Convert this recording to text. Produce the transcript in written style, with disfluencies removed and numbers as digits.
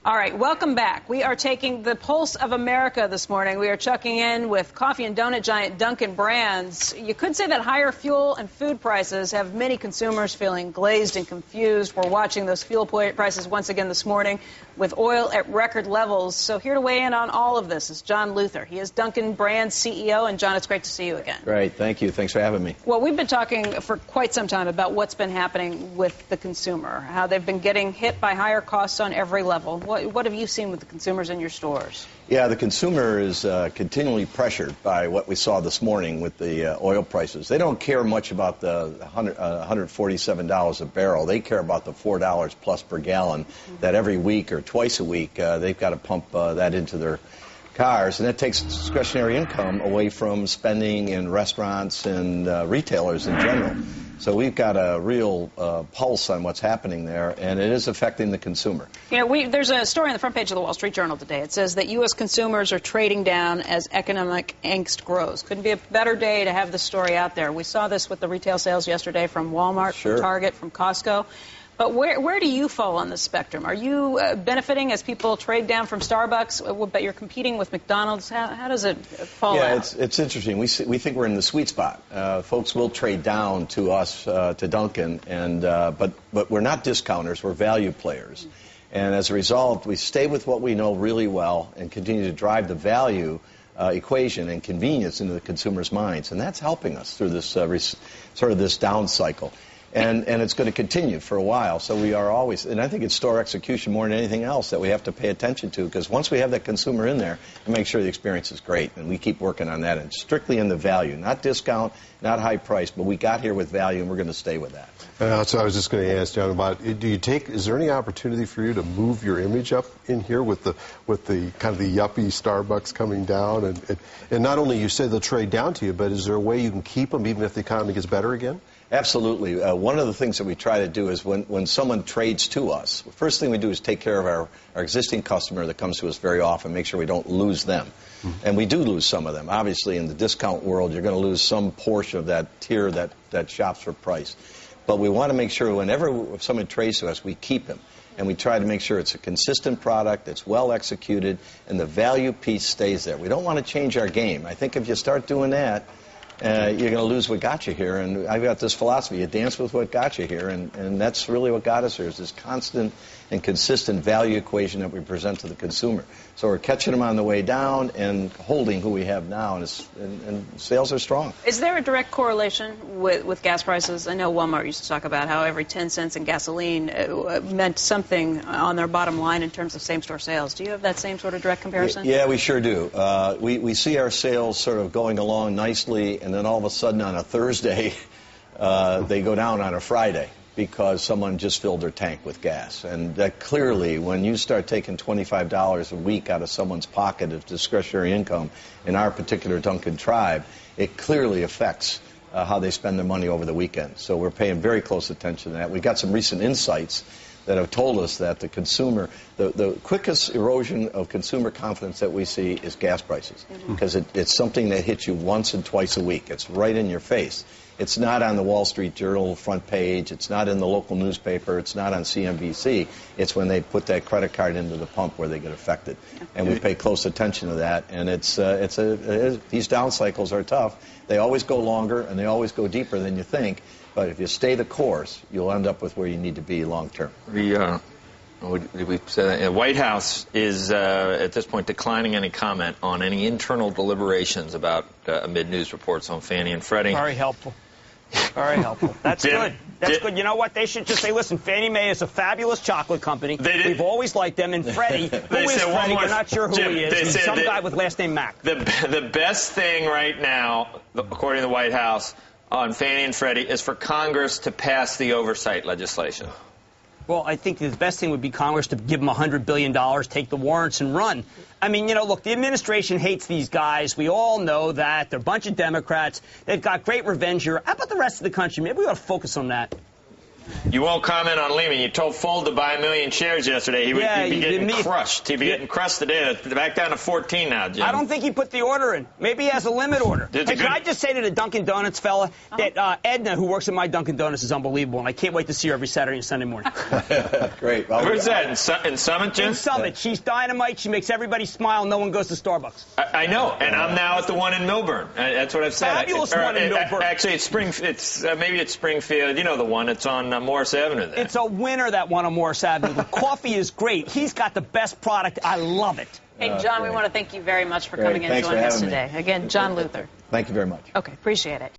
All right, welcome back. We are taking the pulse of America this morning. We are checking in with coffee and donut giant Dunkin brands. You could say that higher fuel and food prices have many consumers feeling glazed and confused. We're watching those fuel prices once again this morning with oil at record levels. So here to weigh in on all of this is John Luther. He is Dunkin Brands CEO. And John, it's great to see you again. Great. Thank you. Thanks for having me. Well, we've been talking for quite some time about what's been happening with the consumer, how they've been getting hit by higher costs on every level. What have you seen with the consumers in your stores? Yeah, the consumer is continually pressured by what we saw this morning with the oil prices. They don't care much about the $147 a barrel. They care about the $4 plus per gallon that every week or twice a week they've got to pump that into their cars, and that takes discretionary income away from spending in restaurants and retailers in general. So we've got a real pulse on what's happening there, and it is affecting the consumer. You know, there's a story on the front page of the Wall Street Journal today. It says that U.S. consumers are trading down as economic angst grows. Couldn't be a better day to have this story out there. We saw this with the retail sales yesterday from Walmart, Sure. from Target, from Costco. But where do you fall on the spectrum? Are you benefiting as people trade down from Starbucks, but you're competing with McDonald's? How does it fall out? Yeah, it's interesting. We think we're in the sweet spot. Folks will trade down to us, to Dunkin, and but we're not discounters. We're value players. And as a result, we stay with what we know really well and continue to drive the value equation and convenience into the consumer's minds. And that's helping us through this sort of this down cycle. And it's going to continue for a while. So we are always, and I think it's store execution more than anything else that we have to pay attention to, because once we have that consumer in there, and make sure the experience is great, and we keep working on that, and strictly in the value, not discount, not high price, but we got here with value, and we're going to stay with that. So I was just going to ask John about, is there any opportunity for you to move your image up in here with the kind of the yuppie Starbucks coming down, and not only you say they'll trade down to you, but is there a way you can keep them even if the economy gets better again? Absolutely. One of the things that we try to do is when someone trades to us, the first thing we do is take care of our existing customer that comes to us very often, make sure we don't lose them. And we do lose some of them. Obviously, in the discount world, you're going to lose some portion of that tier that shops for price. But we want to make sure whenever someone trades to us, we keep him. And we try to make sure it's a consistent product, it's well executed, and the value piece stays there. We don't want to change our game. I think if you start doing that, you're going to lose what got you here. And I've got this philosophy, you dance with what got you here, and that's really what got us here, is this constant and consistent value equation that we present to the consumer. So we're catching them on the way down and holding who we have now, and sales are strong. Is there a direct correlation with gas prices? I know Walmart used to talk about how every 10 cents in gasoline meant something on their bottom line in terms of same-store sales. Do you have that same sort of direct comparison? Yeah, we sure do. We see our sales sort of going along nicely, and then all of a sudden on a Thursday, they go down on a Friday because someone just filled their tank with gas. And that clearly, when you start taking $25 a week out of someone's pocket of discretionary income in our particular Dunkin tribe, it clearly affects how they spend their money over the weekend. So we're paying very close attention to that. We've got some recent insights that have told us that the consumer, the quickest erosion of consumer confidence that we see is gas prices, because it's something that hits you once and twice a week. It's right in your face. It's not on the Wall Street Journal front page. It's not in the local newspaper. It's not on CNBC. It's when they put that credit card into the pump where they get affected. And we pay close attention to that. And these down cycles are tough. They always go longer and they always go deeper than you think. But if you stay the course, you'll end up with where you need to be long term. The White House is at this point declining any comment on any internal deliberations about amid news reports on Fannie and Freddie. Very helpful. Very helpful. That's good. That's good. You know what? They should just say, listen, Fannie Mae is a fabulous chocolate company. We've always liked them. And Freddie, who is Freddie? We're not sure who he is. He's some guy with last name Mac. The best thing right now, according to the White House, on Fannie and Freddie is for Congress to pass the oversight legislation. Well, I think the best thing would be Congress to give them $100 billion, take the warrants and run. I mean, you know, look, the administration hates these guys. We all know that. They're a bunch of Democrats. They've got great revenge here. How about the rest of the country? Maybe we ought to focus on that. You won't comment on Lehman. You told Fold to buy 1 million shares yesterday. He'd be getting crushed. He'd be getting crushed today. Back down to 14 now, Jim. I don't think he put the order in. Maybe he has a limit order. Hey, can I just say to the Dunkin' Donuts fella that Edna, who works at my Dunkin' Donuts, is unbelievable, and I can't wait to see her every Saturday and Sunday morning. Great. Well, where's that? In Summit, Jim? In Summit. She's dynamite. She makes everybody smile. No one goes to Starbucks. I know, and I'm now at the one in Milburn. That's what I've said. Fabulous one in Milburn. Actually, it's maybe it's Springfield. You know the one. It's on Morris Avenue there. It's a winner, that one on Morris Avenue. The coffee is great. He's got the best product. I love it. Hey, John, we want to thank you very much for coming in and joining us today. Again, John Luther. Thank you very much. Okay, appreciate it.